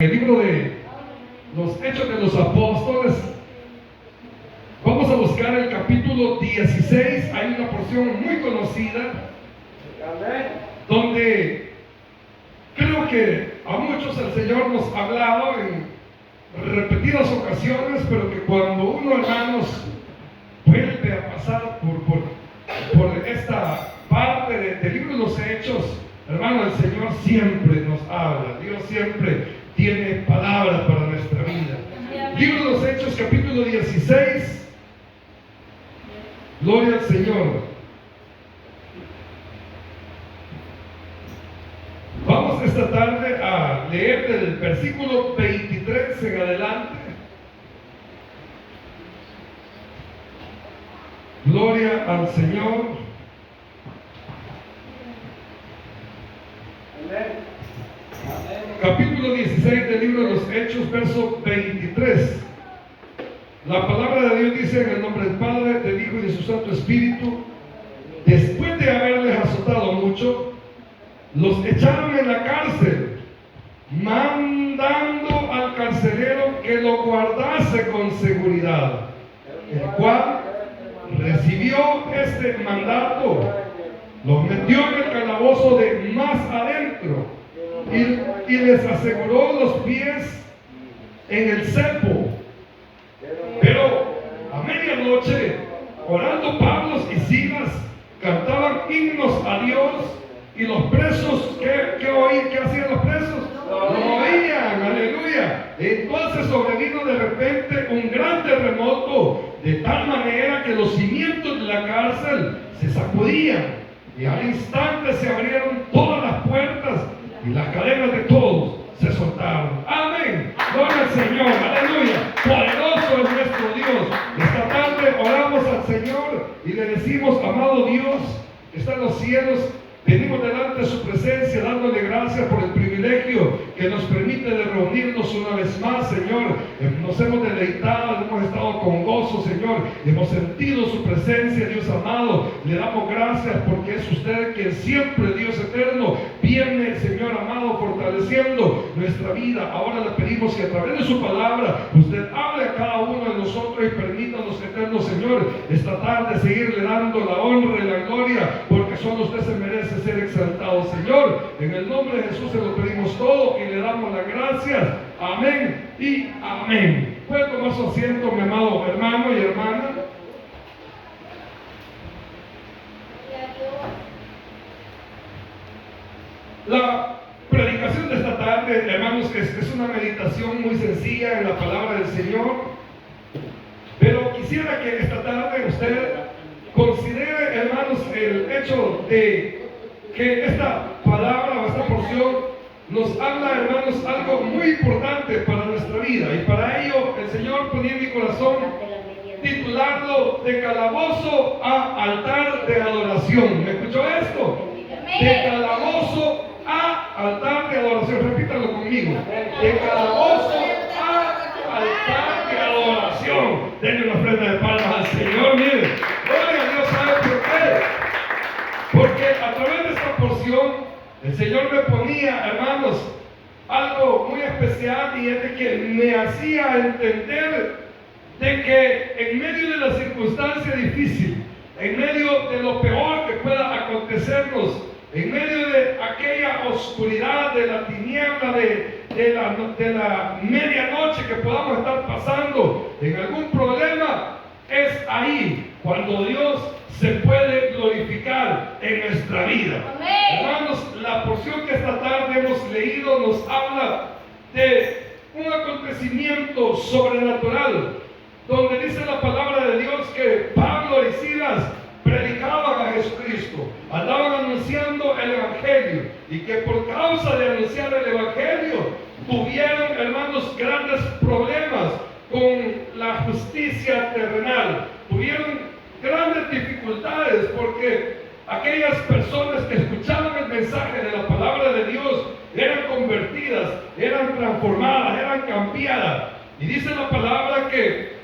El libro de los Hechos de los Apóstoles, vamos a buscar el capítulo 16. Hay una porción muy conocida donde creo que a muchos el Señor nos ha hablado en repetidas ocasiones, pero que cuando uno, hermanos, vuelve a pasar por esta parte del libro de los Hechos, hermano, el Señor siempre nos habla. Dios siempre tiene palabra para nuestra vida. Libro de los Hechos, capítulo 16. Gloria al Señor. Vamos esta tarde a leer del versículo 23 en adelante. Gloria al Señor. Capítulo 16 del libro de los Hechos, verso 23. La palabra de Dios dice: en el nombre del Padre, del Hijo y de su Santo Espíritu, después de haberles azotado mucho, los echaron en la cárcel, mandando al carcelero que lo guardase con seguridad, el cual recibió este mandato, los metió en el calabozo de más adentro y les aseguró los pies en el cepo. Pero a medianoche, orando, Pablo y Silas cantaban himnos a Dios, y los presos, ¿qué hacían los presos? Lo oían, aleluya. Entonces sobrevino de repente un gran terremoto, de tal manera que los cimientos de la cárcel se sacudían, y al instante se abrieron todas las puertas y las cadenas de todos se soltaron. Amén. Gloria al Señor. Aleluya. Poderoso es nuestro Dios. Esta tarde oramos al Señor y le decimos: amado Dios que está en los cielos, venimos delante de su presencia dándole gracias por el privilegio que nos permite de reunirnos una vez más, Señor. Nos hemos deleitado, hemos estado con gozo, Señor. Hemos sentido su presencia, Dios amado. Le damos gracias porque es usted quien siempre, Dios eterno, viene, Señor amado, fortaleciendo nuestra vida. Ahora le pedimos que a través de su palabra usted hable a cada uno de nosotros y permítanos, eterno Señor, esta tarde seguirle dando la honra y la gloria, porque solo usted se merece ser exaltado, Señor. En el nombre de Jesús se lo pedimos todo y le damos las gracias. Amén y amén. Puede tomar su asiento, mi amado hermano y hermana. La predicación de esta tarde, hermanos, es una meditación muy sencilla en la palabra del Señor, pero quisiera que esta tarde usted considere, hermanos, el hecho de que esta palabra o esta porción nos habla, hermanos, algo muy importante para nuestra vida, y para ello el Señor ponía en mi corazón titularlo de calabozo a altar de adoración. ¿Me escuchó esto? De calabozo a altar de adoración. Repítalo conmigo: de calabozo a altar de adoración. Denle una ofrenda de palmas al Señor. Mire, gloria a Dios. ¿Sabe por qué? Porque a través de esta porción el Señor me ponía, hermanos, algo muy especial, y es de que me hacía entender de que en medio de la circunstancia difícil, en medio de lo peor que pueda acontecernos, en medio de aquella oscuridad, de la tiniebla, de la medianoche que podamos estar pasando en algún problema, es ahí cuando Dios se puede glorificar en nuestra vida. Amén. Hermanos, la porción que esta tarde hemos leído nos habla de un acontecimiento sobrenatural, donde dice la palabra de Dios que Pablo y Silas predicaban a Jesucristo, andaban anunciando el Evangelio, y que por causa de anunciar el Evangelio tuvieron, hermanos, grandes problemas con la justicia terrenal. Tuvieron grandes dificultades porque aquellas personas que escuchaban el mensaje de la palabra de Dios eran convertidas, eran transformadas, eran cambiadas. Y dice la palabra que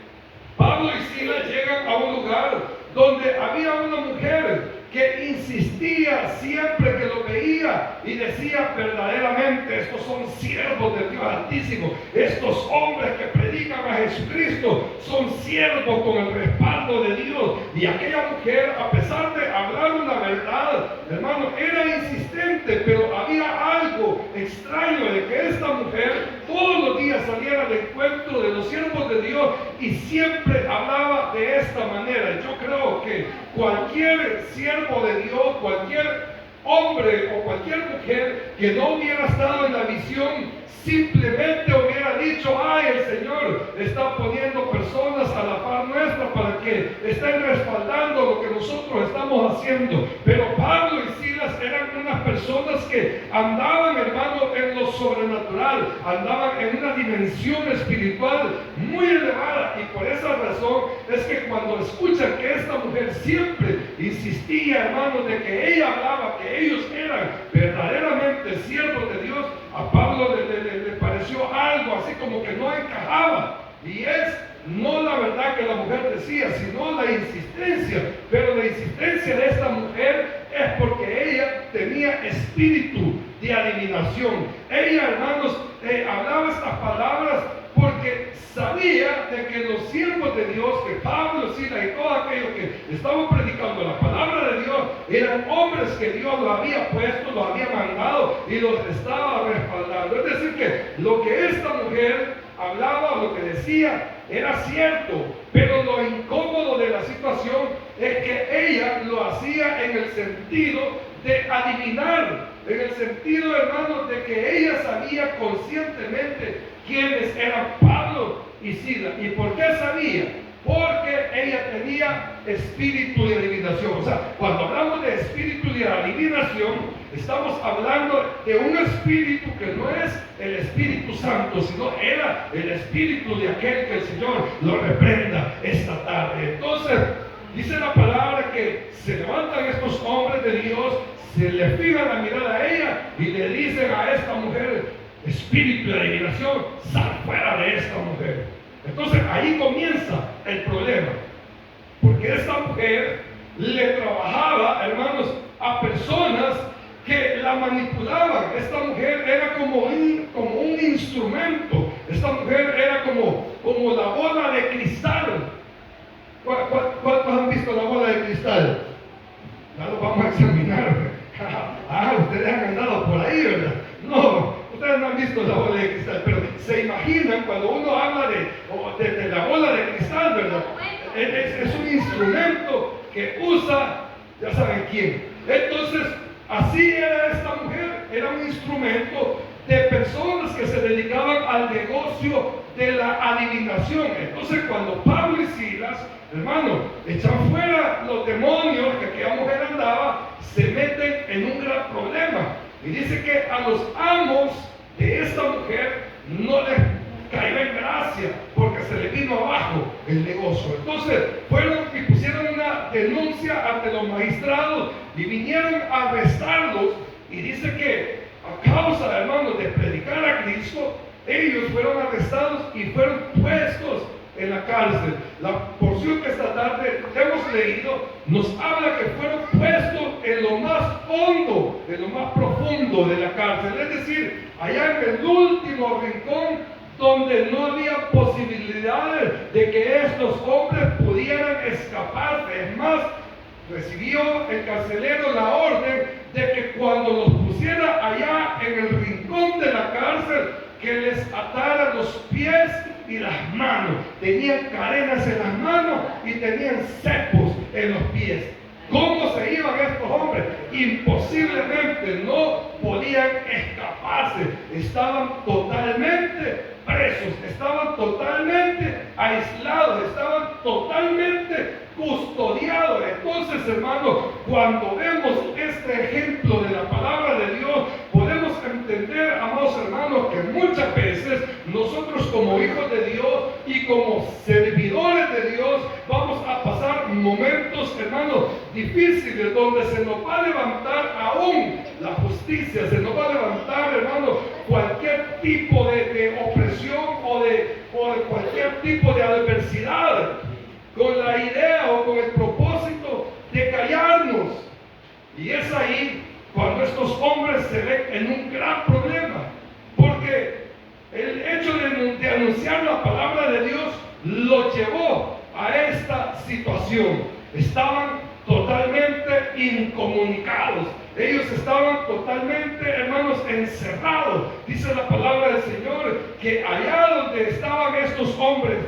Pablo y Silas llegan a un lugar donde había una mujer que insistía siempre que lo veía y decía: verdaderamente estos son siervos del Dios Altísimo, estos hombres que predican a Jesucristo son siervos con el respaldo de Dios. Y aquella mujer, a pesar de hablar una verdad, hermano, era insistente, pero había algo extraño de que esta mujer todos los días saliera al encuentro de los siervos de Dios y siempre hablaba de esta manera. Yo creo que cualquier siervo de Dios, cualquier hombre o cualquier mujer que no hubiera estado en la visión, simplemente hubiera dicho: ay, el Señor está poniendo personas a la par nuestra para que estén respaldando lo que nosotros estamos haciendo. Pero Pablo y Silas eran unas personas que andaban, hermano, en lo sobrenatural, andaban en una dimensión espiritual muy elevada, y por esa razón es que cuando escuchan que esta mujer siempre insistía, hermano, de que ella hablaba que ellos eran verdaderamente siervos de Dios, a Pablo le pareció algo así como que no encajaba. Y es no la verdad que la mujer decía, sino la insistencia. Pero la insistencia de esta mujer es porque ella tenía espíritu de adivinación. Ella, hermanos, hablaba estas palabras porque sabía de que los siervos de Dios, que Pablo, Silas y todos aquellos que estaban predicando la palabra de Dios, eran hombres que Dios los había puesto, los había mandado y los estaba respaldando. Es decir, que lo que esta mujer hablaba, lo que decía, era cierto, pero lo incómodo de la situación es que ella lo hacía en el sentido de adivinar, en el sentido, hermanos, de que ella sabía conscientemente quiénes eran Pablo y Silas. ¿Y por qué sabía? Porque ella tenía espíritu de adivinación. O sea, cuando hablamos de espíritu de adivinación, estamos hablando de un espíritu que no es el Espíritu Santo, sino era el espíritu de aquel que el Señor lo reprenda esta tarde. Entonces, dice la palabra que se levantan estos hombres de Dios, se le fijan la mirada a ella y le dicen a esta mujer: espíritu de adivinación, sal fuera de esta mujer. Entonces ahí comienza el problema, porque esta mujer le trabajaba, hermanos, a personas que la manipulaban. Esta mujer era como un instrumento. Esta mujer era como la bola de cristal. ¿Cuántos han visto la bola de cristal? Ya lo vamos a examinar. Ustedes han andado por ahí, ¿verdad? No, ustedes no han visto la bola de cristal, pero se imaginan cuando uno habla de la bola de cristal, ¿verdad? Es un instrumento que usa, ya saben quién. Entonces, así era esta mujer, era un instrumento de personas que se dedicaban al negocio de la adivinación. Entonces, cuando Pablo y Silas, hermano, echan fuera los demonios que aquella mujer andaba, se meten en un gran problema. Y dice que a los amos de esta mujer no les cayó en gracia, porque se le vino abajo el negocio. Entonces fueron y pusieron una denuncia ante los magistrados y vinieron a arrestarlos. Y dice que a causa, hermanos, de predicar a Cristo, ellos fueron arrestados y fueron puestos en la cárcel. La porción que esta tarde hemos leído nos habla que fueron puestos en lo más hondo, en lo más profundo de la cárcel, es decir, allá en el último rincón donde no había posibilidades de que estos hombres pudieran escaparse. Es más, recibió el carcelero la orden de que cuando los pusiera allá en el rincón de la cárcel, que les atara los pies y las manos. Tenían cadenas en las manos y tenían cepos en los pies. ¿Cómo se iban estos hombres? Imposiblemente, no podían escaparse. Estaban totalmente presos, estaban totalmente aislados, estaban totalmente custodiados. Entonces, hermanos, cuando vemos este ejemplo de la palabra de Dios, podemos entender, amados hermanos, que muchas veces nosotros como hijos de Dios y como servidores de Dios vamos a pasar momentos, hermanos, difíciles, donde se nos va a levantar aún la justicia, se nos va a levantar, hermanos, cualquier tipo de opresión o de cualquier tipo de adversidad, con la idea o con el propósito de callarnos, ahí cuando estos hombres se ven en un gran problema, porque el hecho de anunciar la palabra de Dios los llevó a esta situación. Estaban totalmente incomunicados. Ellos estaban totalmente, hermanos, encerrados. Dice la palabra del Señor que allá donde estaban estos hombres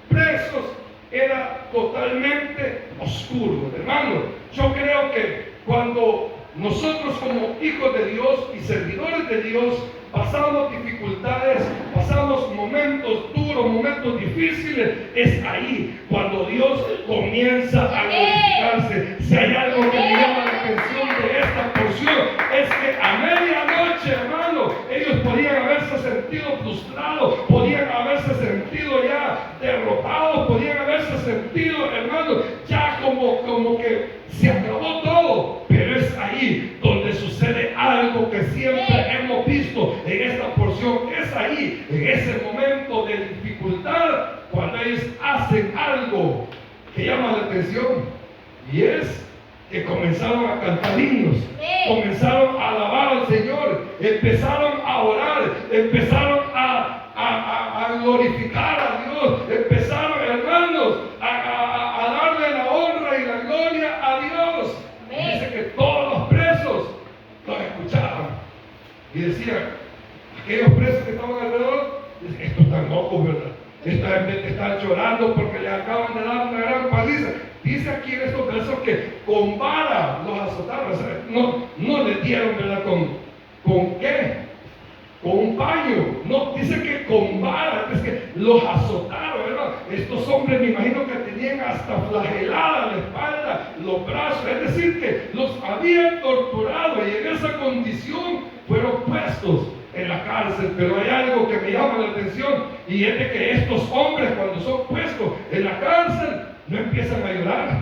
presos era totalmente oscuro. Hermano, yo creo que cuando nosotros como hijos de Dios y servidores de Dios pasamos dificultades, pasamos momentos duros, momentos difíciles, es ahí cuando Dios comienza a glorificarse. Si hay algo que me llama la atención de esta porción, es que a medianoche, hermano, ellos podían haberse sentido frustrados, podían haberse sentido ya derrotados, podían haberse sentido, hermano, ya como que se acabó todo. Pero es ahí donde sucede algo que siempre hemos visto en esta porción. Es ahí, en ese momento de dificultad, cuando ellos hacen algo que llama la atención, y es que comenzaron a cantar himnos, comenzaron a alabar al Señor, empezaron a orar, empezaron a glorificar a Dios, empezaron, hermanos, a darle la honra y la gloria a Dios. Dice que todos los presos los escuchaban y decían, aquellos presos que estaban alrededor, estos están locos, ¿verdad? Esta gente está llorando porque les acaban de dar una gran paliza. Dice aquí en estos versos que con vara los azotaron. O sea, no les dieron, ¿verdad? ¿Con qué? Con un paño. No, dice que con vara, es que los azotaron, ¿verdad? Estos hombres me imagino que tenían hasta flagelada la espalda, los brazos, es decir, que los habían torturado y en esa condición fueron puestos en la cárcel. Pero hay algo que me llama la atención, y es de que estos hombres, cuando son puestos en la cárcel, no empiezan a llorar,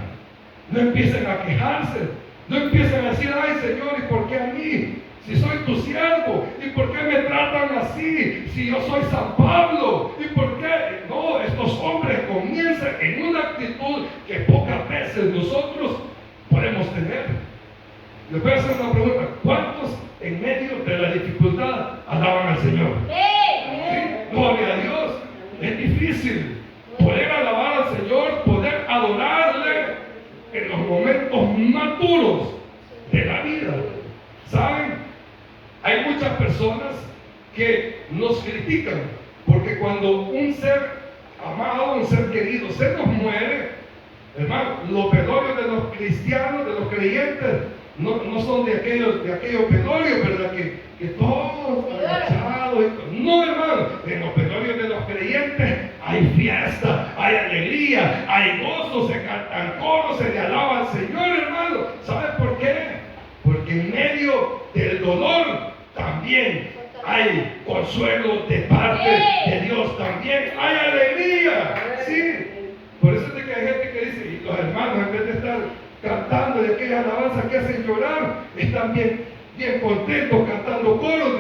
no empiezan a quejarse, no empiezan a decir, ay Señor, ¿y por qué a mí? Si soy tu siervo, ¿y por qué me tratan así? Si yo soy San Pablo, ¿y por qué? No, estos hombres comienzan en una actitud que pocas veces nosotros podemos tener. Les voy a hacer una pregunta: ¿cuántos en medio de la dificultad alaban al Señor? ¿Sí? Gloria a Dios. Es difícil poder alabar al Señor, poder adorarle en los momentos más duros de la vida. ¿Saben? Hay muchas personas que nos critican porque cuando un ser amado, un ser querido se nos muere, hermano, los velorios de los cristianos, de los creyentes, no son de aquellos velorios, ¿verdad? Que todos agachados. No, hermano, en los velorios de los creyentes hay fiesta, hay alegría, hay gozo, se cantan coros, se le alaba al Señor, hermano. ¿Sabes por qué? Porque en medio del dolor también hay consuelo de parte de Dios, también hay alegría. Sí, por eso es que hay gente que dice, y los hermanos en vez de estar cantando de aquella alabanza que hacen llorar, están bien contentos cantando coros.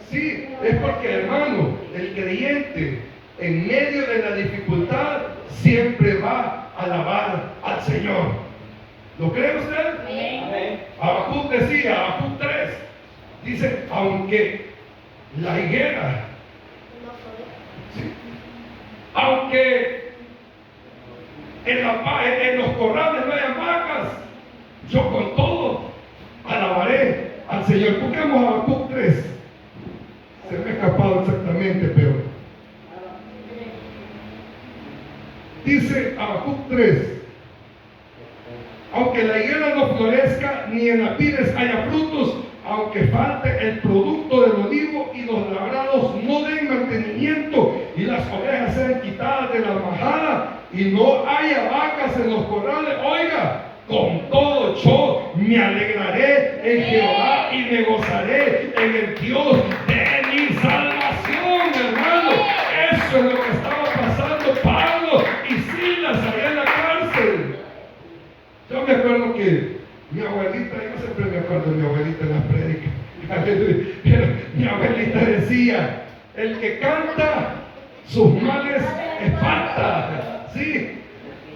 Sí, es porque, hermano, el creyente en medio de la dificultad siempre va a alabar al Señor. ¿Lo cree usted? Amén. Habacuc decía, Habacuc 3, dice, aunque la higuera, ¿sí? Aunque en los corrales no hayan vacas, yo con todo alabaré al Señor. Busquemos Habacuc 3. Se me ha escapado exactamente, pero dice Habacuc 3, aunque la higuera no florezca, ni en las vides haya frutos, aunque falte el producto del olivo y los labrados no den mantenimiento y las ovejas sean quitadas de la majada y no haya vacas en los corrales, oiga, con todo yo me alegraré en Jehová y me gozaré en el Dios de mi salvación, hermano. Eso es lo que estaba pasando Pablo y Silas allá en la cárcel. Yo me acuerdo que mi abuelita, yo siempre me acuerdo de mi abuelita en las prédicas, pero mi abuelita decía, el que canta sus males espanta. Sí,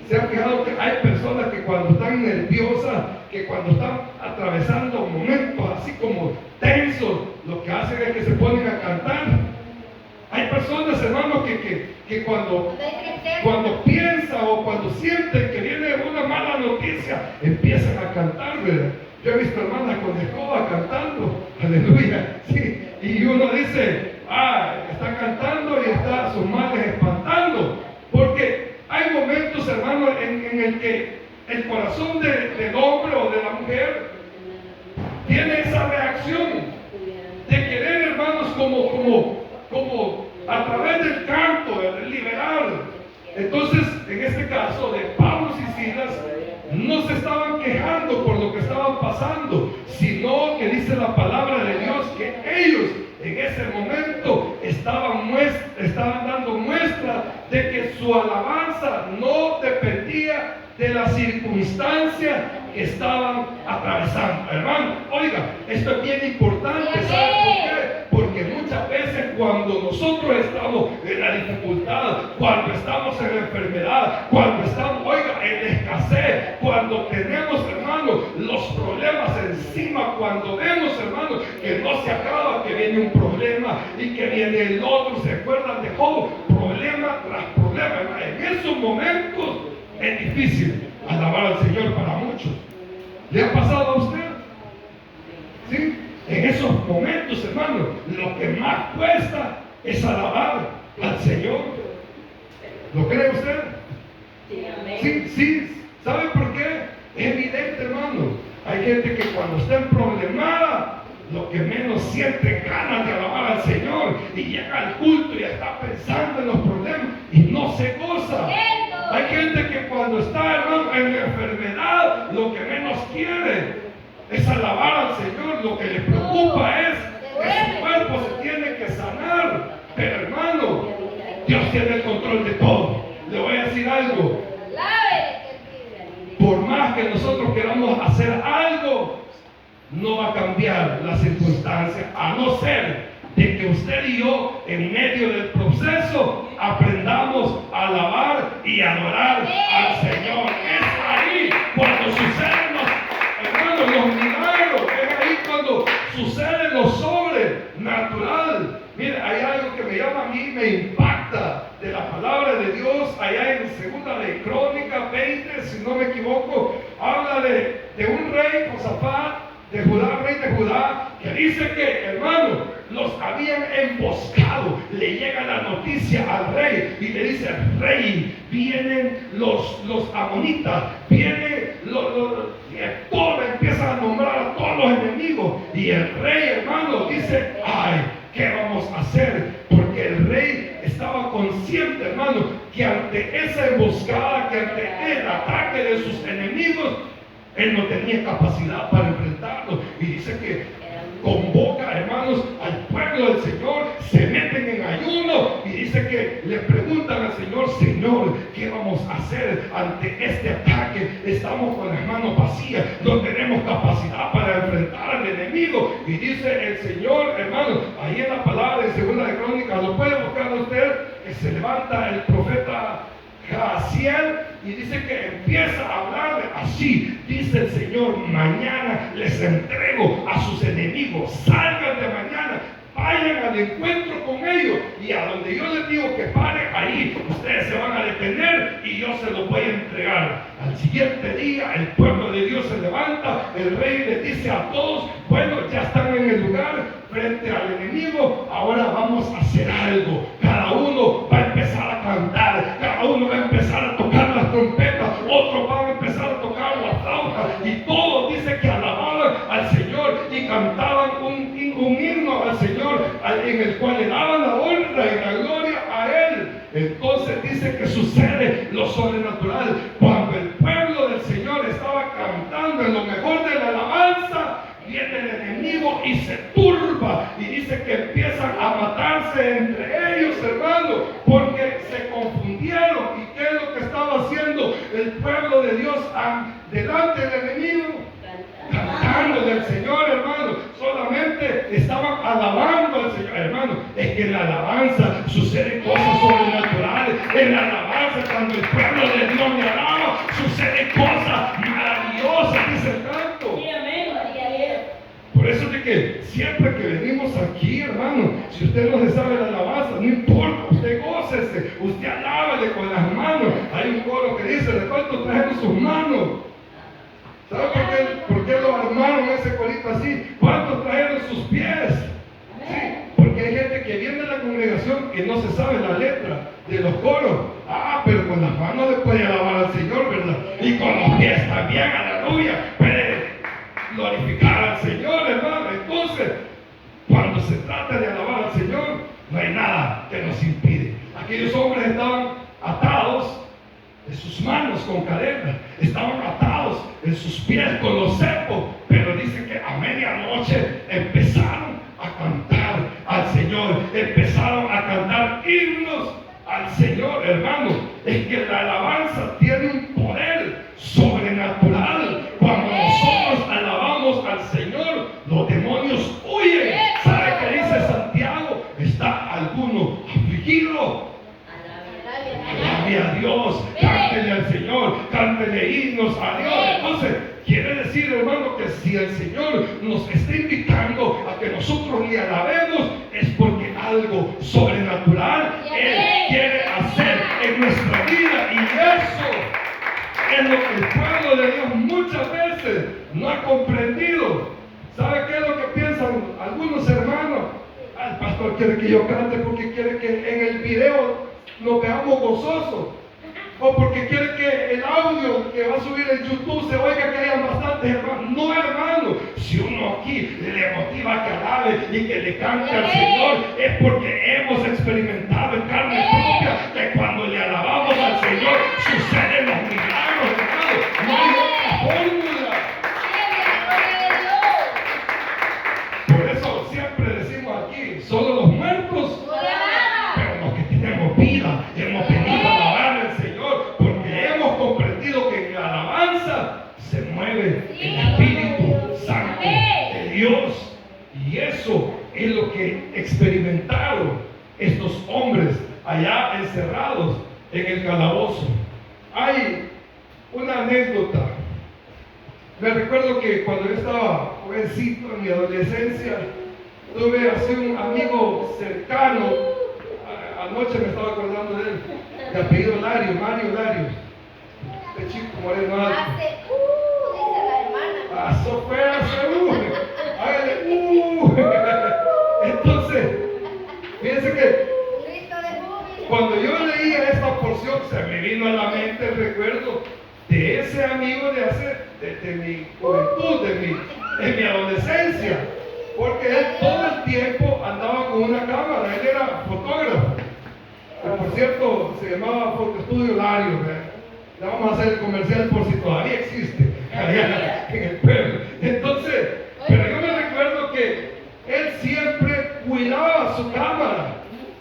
se han fijado que hay personas que cuando están nerviosas, que cuando están atravesando momentos así como tensos, lo que hacen es que se ponen a cantar. Hay personas, hermanos, que cuando piensan o cuando sienten que viene una mala noticia, empiezan a cantar, ¿verdad? Yo he visto hermanas con escoba cantando, aleluya, sí, y uno dice, está cantando y está sus males espantando, porque hay momentos, hermanos, en el que el corazón del hombre o de la mujer tiene esa reacción de querer, hermanos, como a través del canto, de liberar. Entonces, en este caso de Pablo y Silas, no se estaban quejando por lo que estaban pasando, sino que dice la palabra de Dios que ellos en ese momento estaban dando muestra de que su alabanza no dependía de la circunstancia que estaban atravesando. Hermano, oiga, esto es bien importante. ¿Sabe por qué? Porque muchas veces cuando nosotros estamos en la dificultad, cuando estamos en la enfermedad, cuando estamos, oiga, en la escasez, cuando tenemos, hermano, los problemas encima, cuando vemos, hermano, que no se acaba, que viene un problema y que viene el otro, ¿se acuerdan de Job? Problema tras problema, hermano. En esos momentos es difícil alabar al Señor para muchos. ¿Le ha pasado a usted? ¿Sí? En esos momentos, hermano, lo que más cuesta es alabar al Señor. ¿Lo cree usted? Sí, sí. ¿Sabe por qué? Es evidente, hermano. Hay gente que cuando está en problemada, lo que menos siente ganas de alabar al Señor, y llega al culto y está pensando en los problemas y no se goza. Hay gente que cuando está, hermano, en la enfermedad, lo que menos quiere es alabar al Señor. Lo que le preocupa es que su cuerpo se tiene que sanar. Pero, hermano, Dios tiene el control de todo. Le voy a decir algo. Por más que nosotros queramos hacer algo, no va a cambiar la circunstancia, a no ser de que usted y yo, en medio del proceso, aprendamos a alabar y adorar al Señor. Es ahí cuando suceden los milagros, es ahí cuando sucede lo sobrenatural. Mire, hay algo que me llama a mí, me impacta de la palabra de Dios, allá en Segunda de Crónicas 20, si no me equivoco, habla de un rey, Josafat, de Judá, rey de Judá, que dice que, hermano, los habían emboscado. Le llega la noticia al rey y le dice: rey, vienen los amonitas, vienen todo, empiezan a nombrar a todos los enemigos, y el rey, hermano, dice: ay, ¿qué vamos a hacer? Porque el rey estaba consciente, hermano, que ante esa emboscada, que ante el ataque de sus enemigos, él no tenía capacidad para enfrentarlo. Y dice que convoca, hermanos, al pueblo del Señor, se meten en ayuno y dice que le preguntan al Señor: Señor, ¿qué vamos a hacer ante este ataque? Estamos con las manos vacías, no tenemos capacidad para enfrentar al enemigo. Y dice el Señor, hermanos, ahí en la palabra de Segunda de Crónicas, lo puede buscar usted, que se levanta el profeta Jaciel y dice que empieza a hablar así. Dice el Señor: mañana les entrego a sus enemigos, salgan de mañana, vayan al encuentro con ellos, y a donde yo les digo que paren, ahí ustedes se van a detener y yo se los voy a entregar. Al siguiente día el pueblo de Dios se levanta, el rey les dice a todos: bueno, ya están en el lugar frente al enemigo, ahora vamos a hacer algo. Cada uno va a empezar a cantar, cada uno va a empezar a tocar las trompetas, otros van a empezar a tocar la flauta, y todos dice que alababan al Señor y cantaban un himno al Señor, en el cual le daban la honra y la gloria a Él. Entonces dice que sucede lo sobrenatural. Cuando el pueblo del Señor estaba cantando en lo mejor de la alabanza, viene el enemigo y se turba, y dice que empiezan a matarse entre ellos, hermano, porque se confundieron. ¿Y qué es lo que estaba haciendo el pueblo de Dios delante del enemigo? Cantando del Señor, hermano. Solamente estaban alabando al Señor, hermano. Es que en la alabanza suceden cosas sobrenaturales. En la alabanza, cuando el pueblo de Dios le alaba, suceden cosas maravillosas, dice el canto. gócese, usted alábale con las manos. Hay un coro que dice, ¿de cuánto trajeron sus manos? ¿Sabe por qué lo armaron ese corito así? ¿Cuántos trajeron sus pies? Sí, porque hay gente que viene a la congregación que no se sabe la letra de los coros. Pero con las manos le puede alabar al Señor, ¿verdad? Y con los pies también, aleluya. Puede glorificar al Señor, hermano. Entonces, cuando se trata de alabar al Señor, no hay nada que nos impide. Aquellos hombres estaban atados en sus manos con cadenas, estaban atados en sus pies con los cepos, pero dice que a medianoche empezaron a cantar al Señor, empezaron a cantar himnos al Señor, hermano. Es que la alabanza tiene un poder sobrenatural. Cuando nosotros alabamos al Señor, los demonios huyen. ¿Sabe qué dice Santiago? ¿Está alguno afligido? Alabe a Dios, cántele al Señor, cántele himnos a Dios. Entonces, quiere decir, hermano, que si el Señor nos está invitando a que nosotros le alabemos, es porque algo sobrenatural Él quiere hacer en nuestra vida. Y eso es lo que el pueblo de Dios muchas veces no ha comprendido. ¿Sabe qué es lo que piensan algunos hermanos? El pastor quiere que yo cante porque quiere que en el video nos veamos gozosos, o porque quiere que el audio que va a subir en YouTube se oiga, que haya bastantes hermanos. No, hermano, si uno aquí le motiva a que alabe y que le cante al Señor, es porque hemos experimentado en carne propia que cuando le alabamos al Señor suceden los milagros, hermano. No hay otra fórmula. Por eso siempre decimos aquí, solo los muertos, pero los que tenemos vida, hemos venido a alabar al Señor, porque hemos comprendido que en la alabanza se mueve el Espíritu Santo de Dios. Y eso es lo que experimentaron estos hombres allá encerrados en el calabozo. Hay una anécdota. Me recuerdo que cuando yo estaba jovencito en mi adolescencia, tuve así un amigo cercano. Anoche me estaba acordando de él, de apellido Lario, Mario Lario. Este chico moreno alto. Dice la hermana. Eso fue hágale Entonces, fíjense que Grito de júbilo. cuando yo leía esta porción, se me vino a la mente el recuerdo de ese amigo de mi juventud, de mi adolescencia. Porque él todo el tiempo andaba con una cámara, él era fotógrafo. Por cierto, se llamaba Fotoestudio Lario. Le vamos a hacer el comercial por si todavía existe allá en el pueblo. Entonces, pero yo me recuerdo que él siempre cuidaba su cámara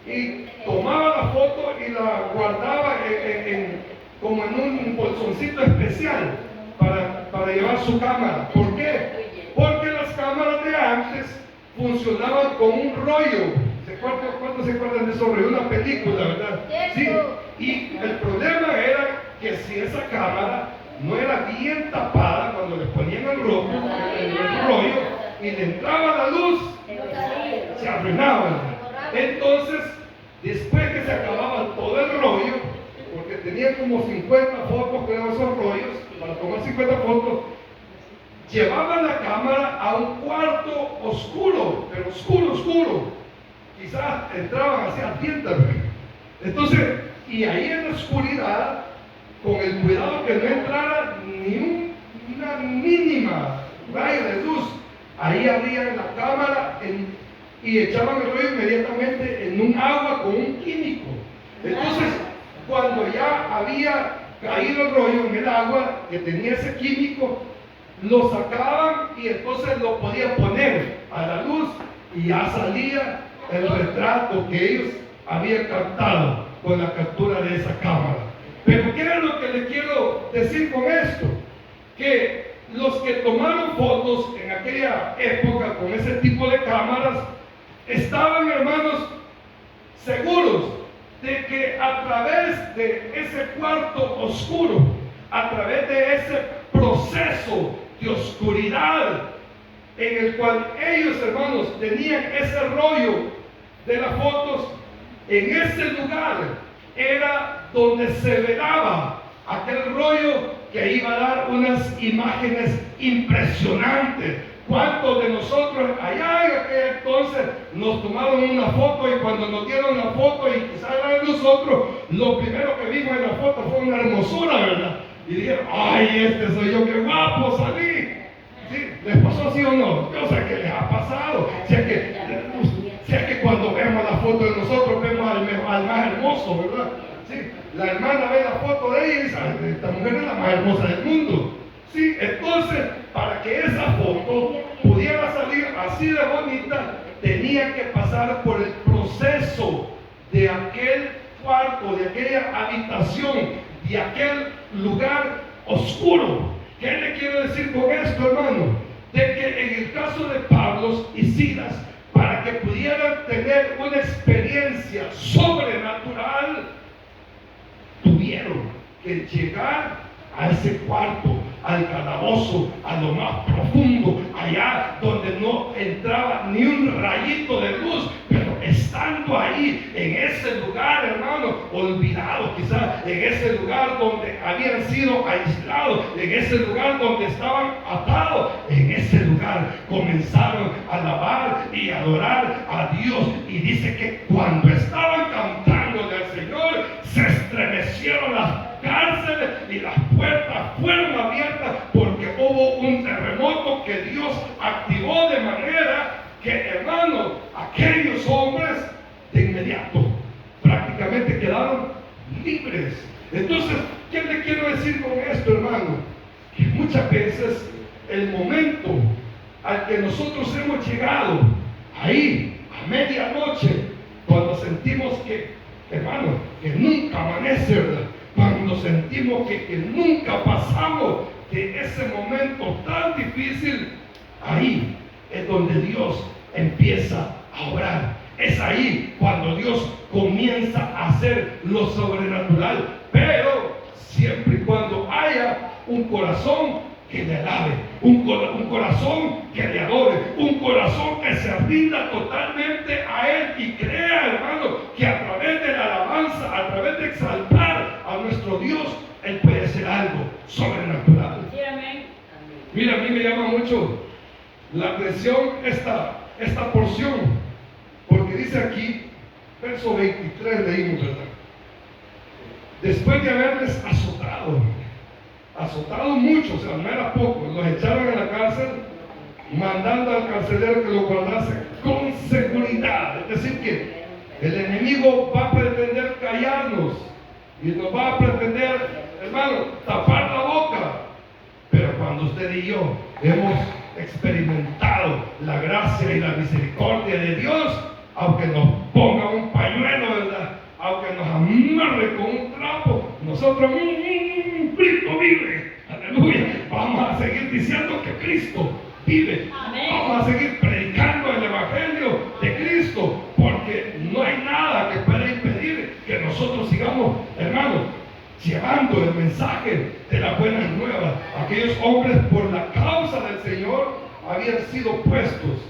y tomaba la foto y la guardaba como en un bolsoncito especial para llevar su cámara. ¿Por qué? Porque las cámaras de antes funcionaban con un rollo. ¿Cuántos se acuerdan de esos rollos? Una película, ¿verdad? Sí. Y el problema era que si esa cámara no era bien tapada, cuando le ponían el rollo y le entraba la luz, se arruinaba. Entonces, después que se acababa todo el rollo, porque tenía como 50 fotos, creo, esos rollos, para tomar 50 fotos, llevaban la cámara a un cuarto oscuro, pero oscuro. Quizás entraban hacia tiendas. Entonces, y ahí en la oscuridad, con el cuidado que no entrara ni una mínima rayo de luz, ahí abrían la cámara y echaban el rollo inmediatamente en un agua con un químico. Entonces, cuando ya había caído el rollo en el agua que tenía ese químico, lo sacaban y entonces lo podían poner a la luz y ya salía el retrato que ellos habían captado con la captura de esa cámara. Pero ¿qué es lo que les quiero decir con esto? Que los que tomaron fotos en aquella época con ese tipo de cámaras estaban, hermanos, seguros de que a través de ese cuarto oscuro, a través de ese proceso de oscuridad en el cual ellos, hermanos, tenían ese rollo de las fotos, En ese lugar era donde se velaba aquel rollo que iba a dar unas imágenes impresionantes. ¿Cuántos de nosotros allá en aquel entonces nos tomaron una foto y cuando nos dieron la foto y quizás era de nosotros, lo primero que vimos en la foto fue una hermosura, ¿verdad? Y dijeron, ay, este soy yo, qué guapo salí. ¿Sí? ¿Les pasó así o no? Yo sé que les ha pasado. Si es que cuando vemos la foto de nosotros vemos al más hermoso, ¿verdad? ¿Sí? La hermana ve la foto de ella y dice, esta mujer es la más hermosa del mundo. Sí, entonces, para que esa foto pudiera salir así de bonita, tenía que pasar por el proceso de aquel cuarto, de aquella habitación, de aquel lugar oscuro. ¿Qué le quiero decir con esto, hermano? De que en el caso de Pablo y Silas, para que pudieran tener una experiencia sobrenatural, tuvieron que llegar a ese cuarto, al calabozo, a lo más profundo, allá donde no entraba ni un rayito de luz, pero estando ahí, en ese lugar, hermano, olvidado quizás, en ese lugar donde habían sido aislados, en ese lugar donde estaban atados, en ese lugar comenzaron a alabar y adorar a Dios. Y dice que cuando estaban cantando al Señor, se estremecieron las cárceles y las puertas fueron abiertas porque hubo un terremoto que Dios activó de manera que, hermano, aquellos hombres de inmediato prácticamente quedaron libres. Entonces, ¿qué le quiero decir con esto, hermano? Que muchas veces el momento al que nosotros hemos llegado, ahí, a medianoche, cuando sentimos que, hermano, que nunca amanece, ¿verdad? Cuando sentimos que nunca pasamos de ese momento tan difícil, ahí es donde Dios empieza a obrar. Es ahí cuando Dios comienza a hacer lo sobrenatural, pero siempre y cuando haya un corazón que le alabe, un corazón que le adore, un corazón que se rinda totalmente a Él y crea, hermano, que a través de la alabanza, a través de exaltar a nuestro Dios, Él puede hacer algo sobrenatural. Sí, amén. Mira, a mí me llama mucho la atención esta porción, porque dice aquí, verso 23 leímos, ¿verdad? Después de haberles azotado mucho, o sea, no era poco, los echaron a la cárcel, mandando al carcelero que lo guardase con seguridad. Es decir, que el enemigo va a pretender callarnos y nos va a pretender, hermano, tapar la boca. Pero cuando usted y yo hemos experimentado la gracia y la misericordia de Dios, aunque nos ponga un pañuelo, ¿verdad? Aunque nos amarre con un trapo, nosotros, Cristo vive, aleluya, vamos a seguir diciendo que Cristo vive. Amén. Vamos a seguir predicando el Evangelio de Cristo, porque no hay nada que pueda impedir que nosotros sigamos, hermanos, llevando el mensaje de las buenas nuevas. Aquellos hombres, por la causa del Señor, habían sido puestos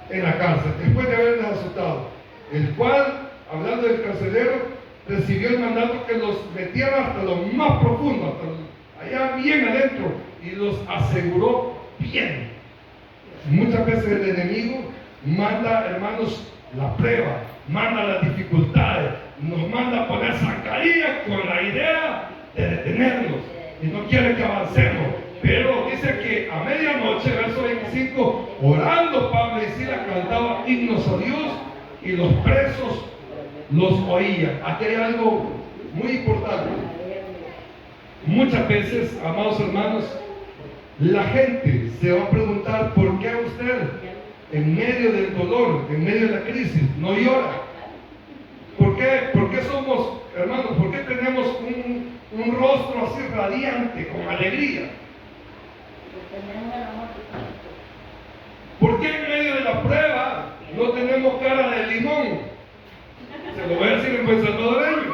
en la cárcel después de haberles azotado, el cual, hablando del carcelero, recibió el mandato que los metiera hasta lo más profundo, hasta allá bien adentro, y los aseguró bien. Muchas veces el enemigo manda, hermanos, la prueba, manda las dificultades, nos manda a poner zancadillas con la idea de detenernos y no quiere que avancemos. Pero dice que a medianoche, verso 25, orando Pablo y Silas cantaban himnos a Dios y los presos los oían. Aquí hay algo muy importante. Muchas veces, amados hermanos, la gente se va a preguntar por qué usted, en medio del dolor, en medio de la crisis, no llora. ¿Por qué somos, hermanos, por qué tenemos un rostro así radiante, con alegría? ¿Por qué en medio de la prueba no tenemos cara de limón? Se lo voy a decir en buen salvadoreño.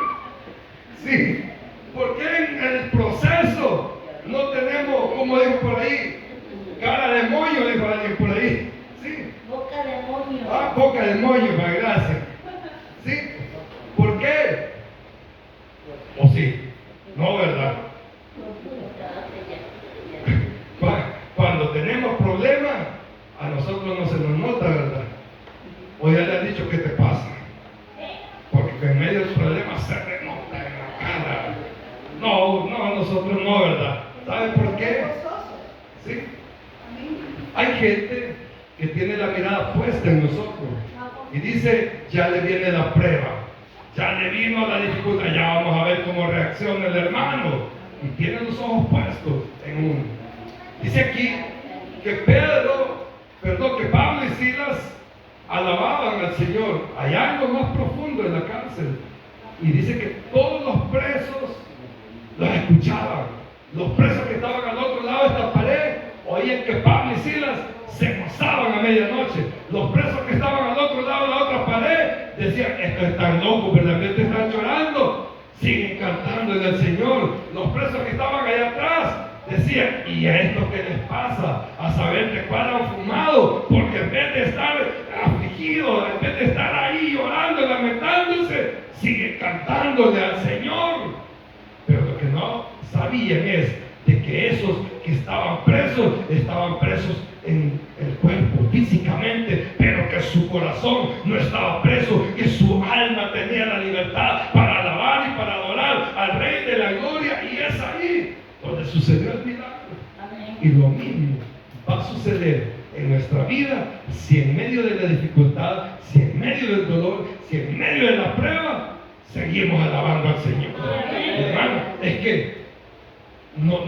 Sí. ¿Por qué en el proceso no tenemos, como dijo por ahí, cara de moño, dijo alguien por ahí? Sí. Boca de moño. Ah, boca de moño, gracias. Sí. el problema se renota en la cara. No, nosotros no, ¿verdad? ¿Sabe por qué? Sí. Hay gente que tiene la mirada puesta en nosotros y dice, ya le viene la prueba, ya le vino la dificultad, ya vamos a ver cómo reacciona el hermano, y tiene los ojos puestos en uno. Dice aquí que que Pablo y Silas alababan al Señor allá en lo más profundo de la cárcel, y dice que todos los presos los escuchaban. Los presos que estaban al otro lado de esta pared oían que Pablo y Silas se gozaban a medianoche. Los presos que estaban al otro lado de la otra pared decían, estos están locos, verdaderamente están llorando, siguen cantando en el Señor. Los presos que estaban allá atrás decían, ¿y a esto qué les pasa? A saber de cuál han fumado, porque en vez de estar afligidos, en vez de estar ahí llorando, lamentándose, siguen cantándole al Señor. Pero lo que no sabían es de que esos que estaban presos en el cuerpo físicamente, pero que su corazón no estaba preso, que su alma tenía la libertad para alabar y para adorar al Rey de la Gloria. Y es ahí donde sucedió el milagro. Y lo mismo va a suceder en nuestra vida si en medio de la dificultad, si en medio del dolor, si en medio de la prueba seguimos alabando al Señor. Hermano, es que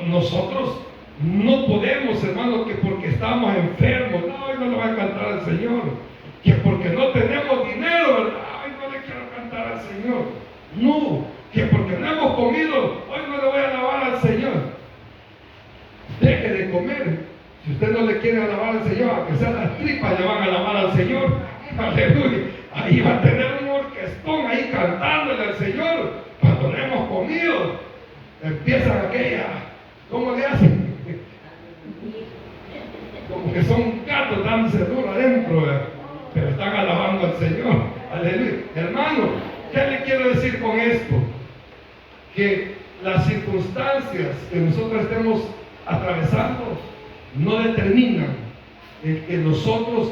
nosotros no podemos, hermano, que porque estamos enfermos, no, hoy no le va a cantar al Señor, que porque no tenemos dinero, ¿verdad? Ay, no le quiero cantar al Señor. No, que porque no hemos comido, hoy no le voy a alabar al Señor. Deje de comer. Si usted no le quiere alabar al Señor, aunque sea las tripas le van a alabar al Señor. Aleluya. Ahí va a tener un orquestón ahí cantándole al Señor. Cuando no hemos comido, empiezan aquella, ¿cómo le hacen? Como que son gatos dándose duro adentro, pero están alabando al Señor. Aleluya. Hermano, ¿qué le quiero decir con esto? Que las circunstancias que nosotros estemos atravesando no determinan el que nosotros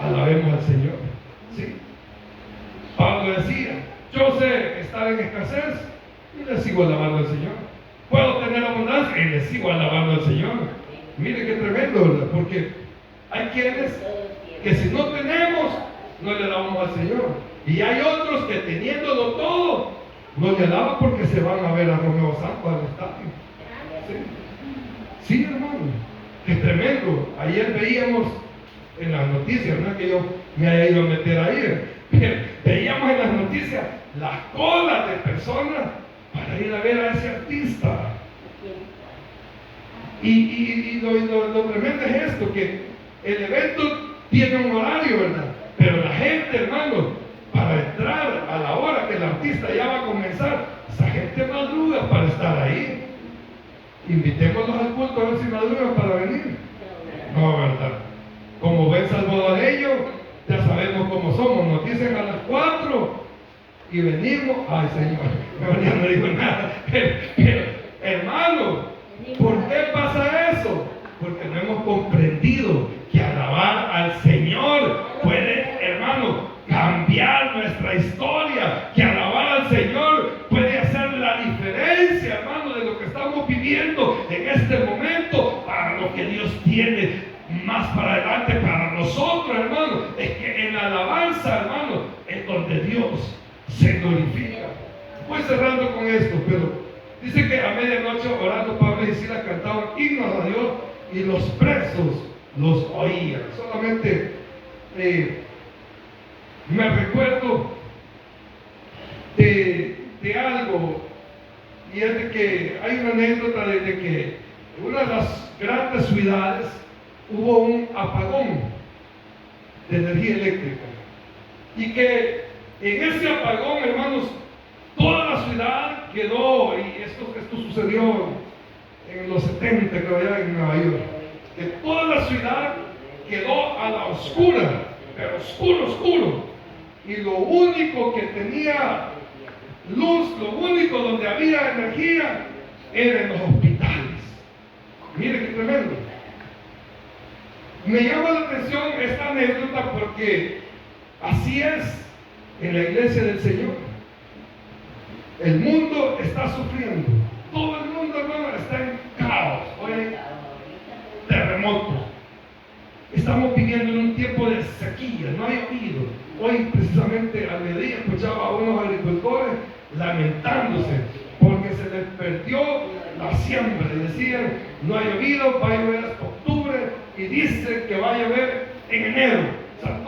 alabemos al Señor. ¿Sí? Pablo decía, yo sé estar en escasez y le sigo alabando al Señor. Puedo tener abundancia y le sigo alabando al Señor. Mire qué tremendo, ¿verdad? Porque hay quienes que si no tenemos, no le alabamos al Señor. Y hay otros que teniéndolo todo, no le alaban porque se van a ver a Romeo Santos al estadio. Sí, hermano, qué tremendo. Ayer veíamos en las noticias, no es que yo me haya ido a meter ahí, pero veíamos en las noticias las colas de personas para ir a ver a ese artista. Y lo tremendo es esto, que el evento tiene un horario, ¿verdad? Pero la gente, hermano, para entrar a la hora que el artista ya va a comenzar, esa gente madruga para estar ahí. Invitémoslos al culto a ver si madrugan para venir. No, ¿verdad? Como buen salvadoreño, ya sabemos cómo somos. Nos dicen a las 4 y venimos. Ay, Señor, ya no digo nada. Pero, hermano, ¿por qué pasa eso? Porque no hemos comprendido que alabar al Señor puede, hermano, cambiar nuestra historia. Que alabar al Señor puede hacer la diferencia, hermano, de lo que estamos viviendo en este momento para lo que Dios tiene más para adelante para nosotros, hermano. Es que en la alabanza, hermano, es donde Dios se glorifica. Voy cerrando con esto, pero dice que a medianoche orando Pablo y Silas cantaban himnos a Dios y los presos los oían. Solamente me recuerdo de algo, y es de que hay una anécdota de que en una de las grandes ciudades hubo un apagón de energía eléctrica, y que en ese apagón, hermanos, toda la ciudad quedó, y esto sucedió en los 70, creo, allá en Nueva York, que toda la ciudad quedó a la oscura, pero oscuro, y lo único que tenía luz, lo único donde había energía, era en los hospitales. Mire qué tremendo. Me llama la atención esta anécdota porque así es en la iglesia del Señor. El mundo está sufriendo. Todo el mundo, hermano, está en caos. Hoy, terremotos. Estamos viviendo en un tiempo de sequía, no hay llovido. Hoy, precisamente, al mediodía, escuchaba a unos agricultores lamentándose porque se les perdió la siembra. Y decían, no ha llovido, va a llover hasta octubre, y dicen que va a llover en enero. O sea,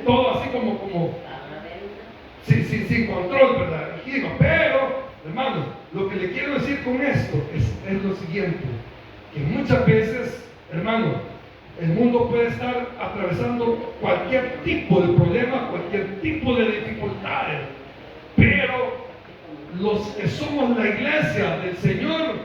todo así como sin control, ¿verdad? Pero, hermanos, lo que le quiero decir con esto es lo siguiente, que muchas veces, hermano, el mundo puede estar atravesando cualquier tipo de problema, cualquier tipo de dificultades, pero los que somos la iglesia del Señor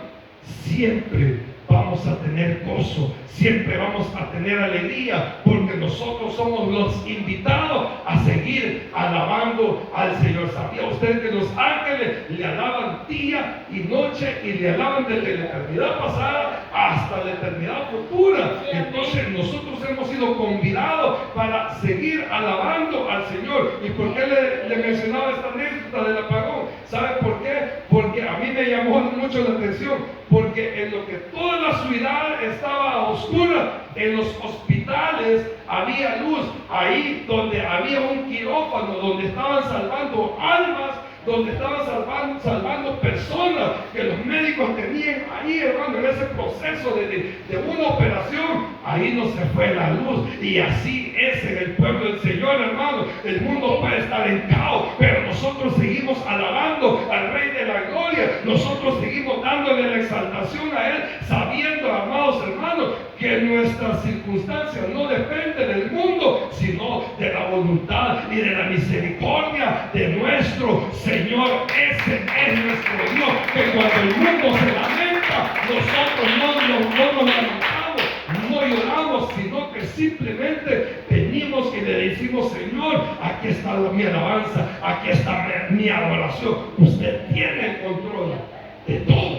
siempre vamos a tener gozo, siempre vamos a tener alegría, porque nosotros somos los invitados a seguir alabando al Señor. ¿Sabía usted que los ángeles le alaban día y noche y le alaban desde la eternidad pasada hasta la eternidad futura? Entonces nosotros hemos sido convidados para seguir alabando al Señor. ¿Y por qué le mencionaba esta anécdota del apagón? ¿Sabe por qué? Porque a mí me llamó mucho la atención, porque en lo que toda la ciudad estaba oscura, en los hospitales había luz. Ahí donde había un quirófano, donde estaban salvando almas, donde estaban salvando personas que los médicos tenían ahí, hermano, en ese proceso de una operación, ahí no se fue la luz. Y así es en el pueblo del Señor, hermano. El mundo puede estar en caos, pero nosotros seguimos alabando al Rey de la Gloria. Nosotros seguimos dándole la exaltación a Él, sabiendo, amados hermanos, que nuestras circunstancias no dependen del mundo, sino de la voluntad y de la misericordia de nuestro Señor. Ese es nuestro Dios, que cuando el mundo se lamenta, nosotros no nos lamentamos, no lloramos, sino que simplemente venimos y le decimos: Señor, aquí está mi alabanza, aquí está mi adoración. Usted tiene el control de todo.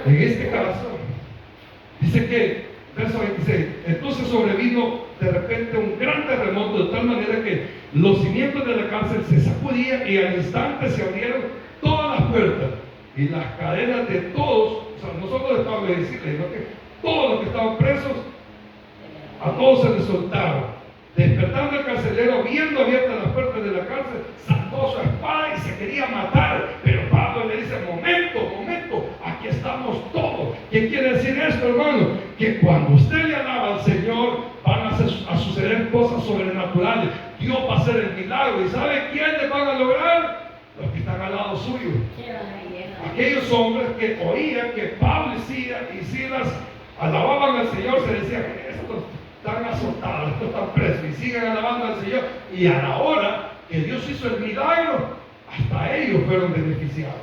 En este caso dice que, verso 26, entonces sobrevino de repente un gran terremoto, de tal manera que los cimientos de la cárcel se sacudían y al instante se abrieron todas las puertas y las cadenas de todos, o sea, no solo de Pablo y de Silas, sino que todos los que estaban presos, a todos se les soltaron. Despertando el carcelero, viendo abiertas las puertas de la cárcel, sacó su espada y se quería matar, pero Pablo le dice: momento, aquí estamos todos. ¿Qué quiere decir esto, hermano? Que cuando usted le alaba al Señor, van a suceder cosas sobrenaturales. Dios va a hacer el milagro. ¿Y sabe quiénes van a lograr? Los que están al lado suyo. Aquellos hombres que oían que Pablo y Silas alababan al Señor, se decían: estos están azotados, estos están presos, y siguen alabando al Señor. Y a la hora que Dios hizo el milagro, hasta ellos fueron beneficiados.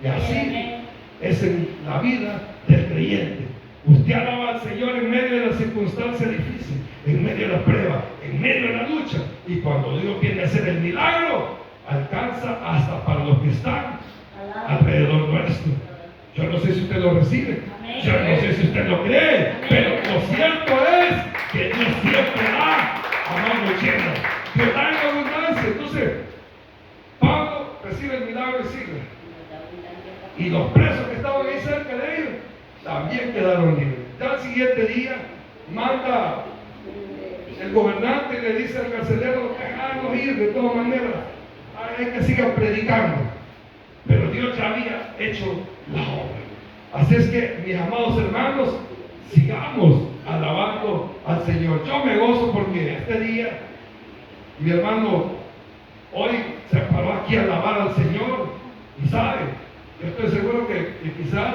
Y así es en la vida del creyente. Usted alaba al Señor en medio de la circunstancia difícil, en medio de la prueba, en medio de la lucha. Y cuando Dios viene a hacer el milagro, alcanza hasta para los que están alrededor nuestro. Yo no sé si usted lo recibe, yo no sé si usted lo cree, pero lo cierto es que Dios siempre da a mano llena. Dios da en abundancia. Entonces, Pablo recibe el milagro y sigue. Y los presos que estaban ahí cerca de ellos también quedaron libres. Ya al siguiente día manda el gobernante y le dice al carcelero: déjanos ir de todas maneras, hay que sigan predicando. Pero Dios ya había hecho la obra. Así es que, mis amados hermanos, sigamos alabando al Señor. Yo me gozo porque este día mi hermano hoy se paró aquí a alabar al Señor. Y sabe, yo estoy seguro que quizás,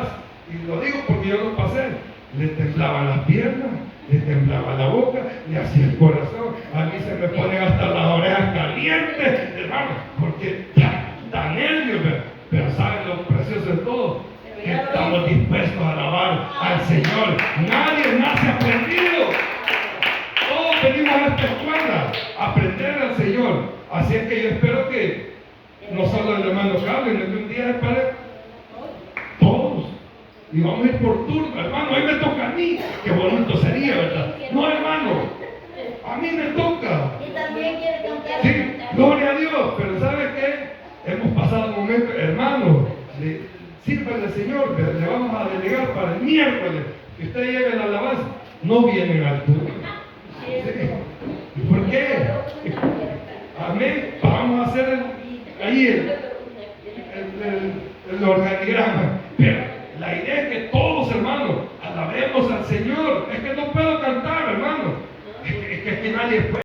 y lo digo porque yo lo pasé, le temblaban las piernas, le temblaba la boca, le hacía el corazón. A mí se me ponen hasta las orejas calientes, hermano, porque da nervios, pero ¿saben lo precioso de todo? Que estamos dispuestos a alabar al Señor. Nadie nace aprendido. Todos venimos a esta escuela a aprender al Señor. Así es que yo espero que no solo el hermano Carlos, sino que un día se pare todos. Y vamos a ir por turno. Hermano, hoy me toca a mí. Qué bonito sería, ¿verdad? No, hermano, a mí me toca. Y también quiere cantar. Sí, gloria a Dios. Pero le vamos a delegar para el miércoles que usted lleve la alabanza. No vienen al culto. ¿Sí? ¿Y por qué? Amén. Vamos a hacer ahí el organigrama. Pero la idea es que todos, hermanos, alabemos al Señor. Es que no puedo cantar, hermano. Es que nadie puede.